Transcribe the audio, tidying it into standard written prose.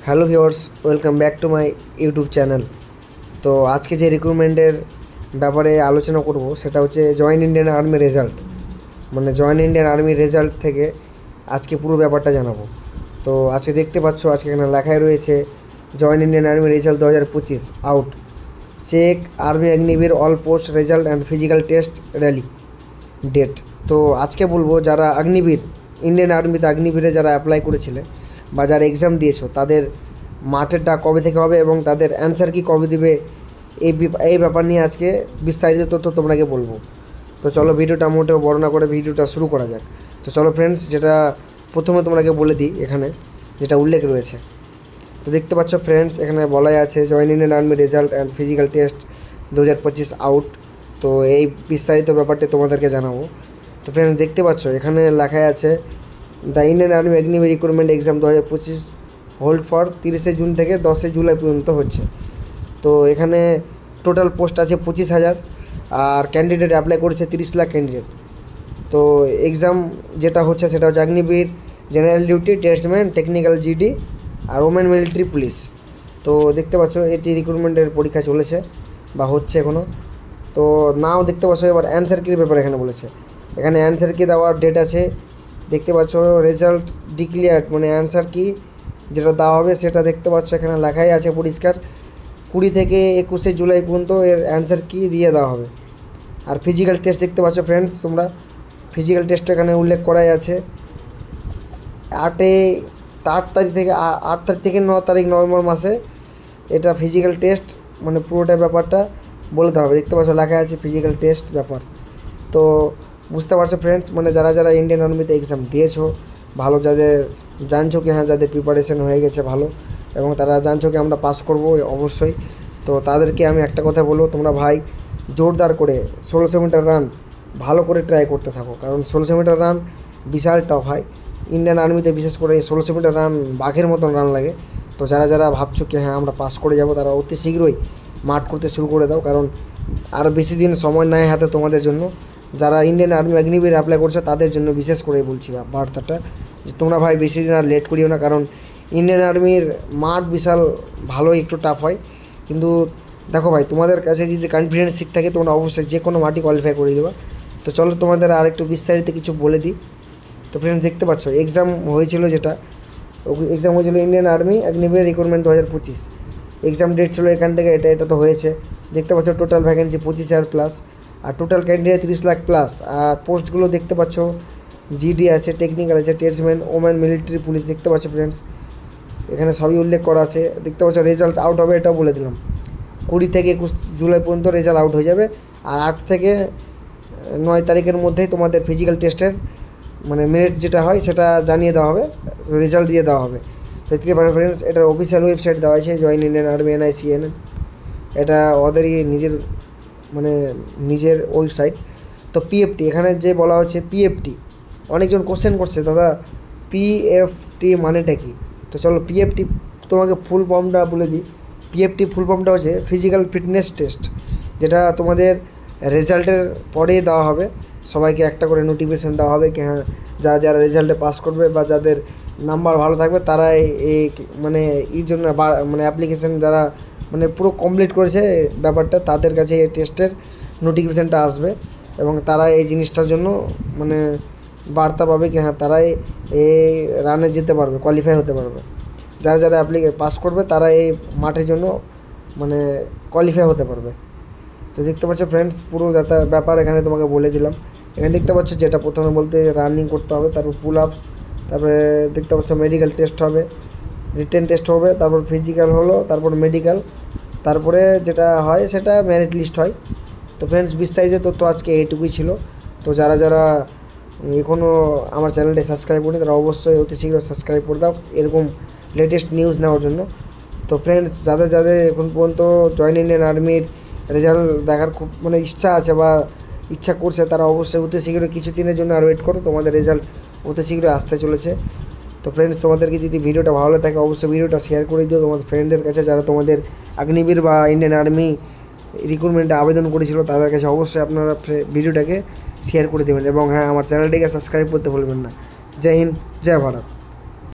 Hello viewers, welcome back to my YouTube channel. তো আজকে যে রিক্রুটমেন্টের ব্যাপারে আলোচনা করব সেটা হচ্ছে জয়েন ইন্ডিয়ান আর্মি রেজাল্ট। মানে জয়েন ইন্ডিয়ান আর্মির রেজাল্ট থেকে আজকে পুরো ব্যাপারটা জানাবো। তো আজকে দেখতে পাচ্ছ, আজকে এখানে লেখাই রয়েছে join Indian army result 2025 out, check army Agniveer all post result and physical test rally date. তো আজকে বলবো যারা অগ্নিবীর, ইন্ডিয়ান আর্মিতে অগ্নিবীরে যারা অ্যাপ্লাই করেছিলে বা যারা এক্সাম দিয়েছো তাদের মাঠেরটা কবে থেকে হবে এবং তাদের অ্যান্সার কি কবে দিবে, এই ব্যাপার নিয়ে আজকে বিস্তারিত তথ্য তোমাকে বলবো। তো চলো ভিডিওটা মোটেও বর্ণনা করে ভিডিওটা শুরু করা যাক। তো চলো ফ্রেন্ডস, যেটা প্রথমে তোমাকে বলে দিই এখানে যেটা উল্লেখ রয়েছে। তো দেখতে পাচ্ছ ফ্রেন্ডস, এখানে বলাই আছে join Indian army result and physical test 2025 out. তো এই বিস্তারিত ব্যাপারটি তোমাদেরকে জানাবো। তো ফ্রেন্ডস দেখতে পাচ্ছ এখানে লেখায় আছে the Indian army Agniveer recruitment exam 2025 hold for 30শে জুন থেকে 10শে জুলাই পর্যন্ত হচ্ছে। তো এখানে টোটাল পোস্ট আছে 25,000 আর ক্যান্ডিডেট অ্যাপ্লাই করেছে 30 লাখ ক্যান্ডিডেট। তো এক্সাম যেটা হচ্ছে সেটা হচ্ছে Agniveer, general duty, tradesman, technical GD আর ওমেন মিলিটারি পুলিশ। তো দেখতে পাচ্ছ এটি রিক্রুটমেন্টের পরীক্ষা চলেছে বা হচ্ছে এখনও। তো নাও দেখতে পাচ্ছ এবার অ্যান্সার কির ব্যাপারে এখানে বলেছে। এখানে অ্যান্সার কি দেওয়ার ডেট আছে, দেখতে পাচ্ছ রেজাল্ট ডিক্লিয়ার্ড, মানে অ্যান্সার কি যেটা দেওয়া হবে সেটা দেখতে পাচ্ছ এখানে লেখাই আছে পরিষ্কার 20 থেকে 21শে জুলাই পর্যন্ত এর অ্যান্সার কি দিয়ে দেওয়া হবে। আর ফিজিক্যাল টেস্ট দেখতে পাচ্ছ ফ্রেন্ডস তোমরা, ফিজিক্যাল টেস্ট এখানে উল্লেখ করাই আছে 8 তারিখ থেকে 8 তারিখ থেকে 9 তারিখ নভেম্বর মাসে এটা ফিজিক্যাল টেস্ট, মানে পুরোটা ব্যাপারটা বলে দেওয়া হবে। দেখতে পাচ্ছ লেখা আছে ফিজিক্যাল টেস্ট ব্যাপার। তো বুঝতে পারছো ফ্রেন্ডস, মানে যারা যারা ইন্ডিয়ান আর্মিতে এক্সাম দিয়েছো ভালো, যাদের জানছো কি হ্যাঁ যাদের প্রিপারেশন হয়ে গেছে ভালো এবং তারা জানছো কি আমরা পাস করবো অবশ্যই, তো তাদেরকে আমি একটা কথা বলবো, তোমরা ভাই জোরদার করে 1600 মিটার রান ভালো করে ট্রাই করতে থাকো, কারণ 1600 মিটার রান বিশাল টাফ হয় ইন্ডিয়ান আর্মিতে, বিশেষ করে 1600 মিটার রান বাঘের মতন রান লাগে। তো যারা যারা ভাবছো কি হ্যাঁ আমরা পাস করে যাব, তারা অতি শীঘ্রই মাঠ করতে শুরু করে দাও, কারণ আর বেশি দিন সময় নাই হাতে তোমাদের জন্য। যারা ইন্ডিয়ান আর্মি অগ্নিবীর অ্যাপ্লাই করছে তাদের জন্য বিশেষ করে বলছি বার্তাটা, যে তোমরা ভাই বেশি দিন আর লেট করিও না, কারণ ইন্ডিয়ান আর্মির মাঠ বিশাল ভালোই একটু টাফ হয়। কিন্তু দেখো ভাই, তোমাদের কাছে যদি কনফিডেন্স ঠিক থাকে তোমরা অবশ্যই যে কোনো মাঠই কোয়ালিফাই করে দেবা। তো চলো তোমাদের আর একটু বিস্তারিত কিছু বলে দিই। তো ফ্রেন্ডস দেখতে পাচ্ছ এক্সাম হয়েছিল, যেটা এক্সাম হয়েছিল Indian army Agniveer recruitment 2025, exam date ছিল এখান থেকে এটা তো হয়েছে। দেখতে পাচ্ছ টোটাল ভ্যাকেন্সি 25,000 প্লাস আর টোটাল ক্যান্ডিডেট 30 লাখ প্লাস। আর পোস্টগুলো দেখতে পাচ্ছ জিডি আছে, টেকনিক্যাল আছে, টেস্টম্যান, ওমেন মিলিটারি পুলিশ। দেখতে পাচ্ছ ফ্রেন্ডস এখানে সবই উল্লেখ করা আছে। দেখতে পাচ্ছ রেজাল্ট আউট হবে, এটাও বলে দিলাম 20 থেকে 21 জুলাই পর্যন্ত রেজাল্ট আউট হয়ে যাবে। আর 8 থেকে 9 তারিখের মধ্যেই তোমাদের ফিজিক্যাল টেস্টের মানে মেরিট যেটা হয় সেটা জানিয়ে দেওয়া হবে, রেজাল্ট দিয়ে দেওয়া হবে। তো দেখতে পাচ্ছ ফ্রেন্ডস এটার অফিসিয়াল ওয়েবসাইট দেওয়া আছে জয়েন ইন্ডিয়ান আর্মি NICN, এটা ওদেরই নিজের ওয়েবসাইট। তো PFT এখানে যে বলা হচ্ছে PFT, অনেকজন কোশ্চেন করছে দাদা PFT মানেটা কি। তো চলো PFT তোমাকে ফুল ফর্মটা বলে দিই। PFT ফুল ফর্মটা হচ্ছে ফিজিক্যাল ফিটনেস টেস্ট, যেটা তোমাদের রেজাল্টের পরেই দেওয়া হবে। সবাইকে একটা করে নোটিফিকেশান দেওয়া হবে কি হ্যাঁ যারা যারা রেজাল্টে পাস করবে বা যাদের নাম্বার ভালো থাকবে তারা এই এই জন্য অ্যাপ্লিকেশান যারা পুরো কমপ্লিট করেছে ব্যাপারটা, তাদের কাছে এই টেস্টের নোটিফিকেশানটা আসবে এবং তারা এই জিনিসটার জন্য বার্তা পাবে কি হ্যাঁ তারাই এই রানে যেতে পারবে, কোয়ালিফাই হতে পারবে। যারা যারা পাস করবে তারা এই মাঠের জন্য কোয়ালিফাই হতে পারবে। তো দেখতে পাচ্ছ ফ্রেন্ডস পুরো ব্যাপার এখানে তোমাকে বলে দিলাম। এখানে দেখতে পাচ্ছ যেটা প্রথমে বলতে রানিং করতে হবে, তারপর পুল আপস, তারপরে দেখতে পাচ্ছ মেডিকেল টেস্ট হবে, রিটেন টেস্ট হবে, তারপর ফিজিক্যাল হলো, তারপর মেডিকেল, তারপরে যেটা হয় সেটা মেরিট লিস্ট হয়। তো ফ্রেন্ডস বিস্তারিত তথ্য আজকে এইটুকুই ছিল। তো যারা যারা এখনও আমার চ্যানেলটি সাবস্ক্রাইব করি তারা অবশ্যই অতি শীঘ্র সাবস্ক্রাইব করে দাও এরকম লেটেস্ট নিউজ নেওয়ার জন্য। তো ফ্রেন্ডস যাদের যাদের এখন পর্যন্ত জয়েন ইন্ডিয়ান আর্মির রেজাল্ট দেখার খুব ইচ্ছা আছে বা ইচ্ছা করছে, তারা অবশ্যই অতি শীঘ্র কিছু দিনের জন্য আর ওয়েট করো, তোমাদের রেজাল্ট অতি শীঘ্রই আসতে চলেছে। তো ফ্রেন্ডস তোমাদেরকে যদি ভিডিওটা ভালো থাকে অবশ্যই ভিডিওটা শেয়ার করে দিও তোমাদের ফ্রেন্ডদের কাছে, যারা তোমাদের অগ্নিবীর বা ইন্ডিয়ান আর্মি রিক্রুটমেন্টে আবেদন করেছিল তাদের কাছে অবশ্যই আপনারা ভিডিওটাকে শেয়ার করে দেবেন এবং হ্যাঁ আমার চ্যানেলটিকে সাবস্ক্রাইব করতে ভুলবেন না। জয় হিন্দ, জয় ভারত।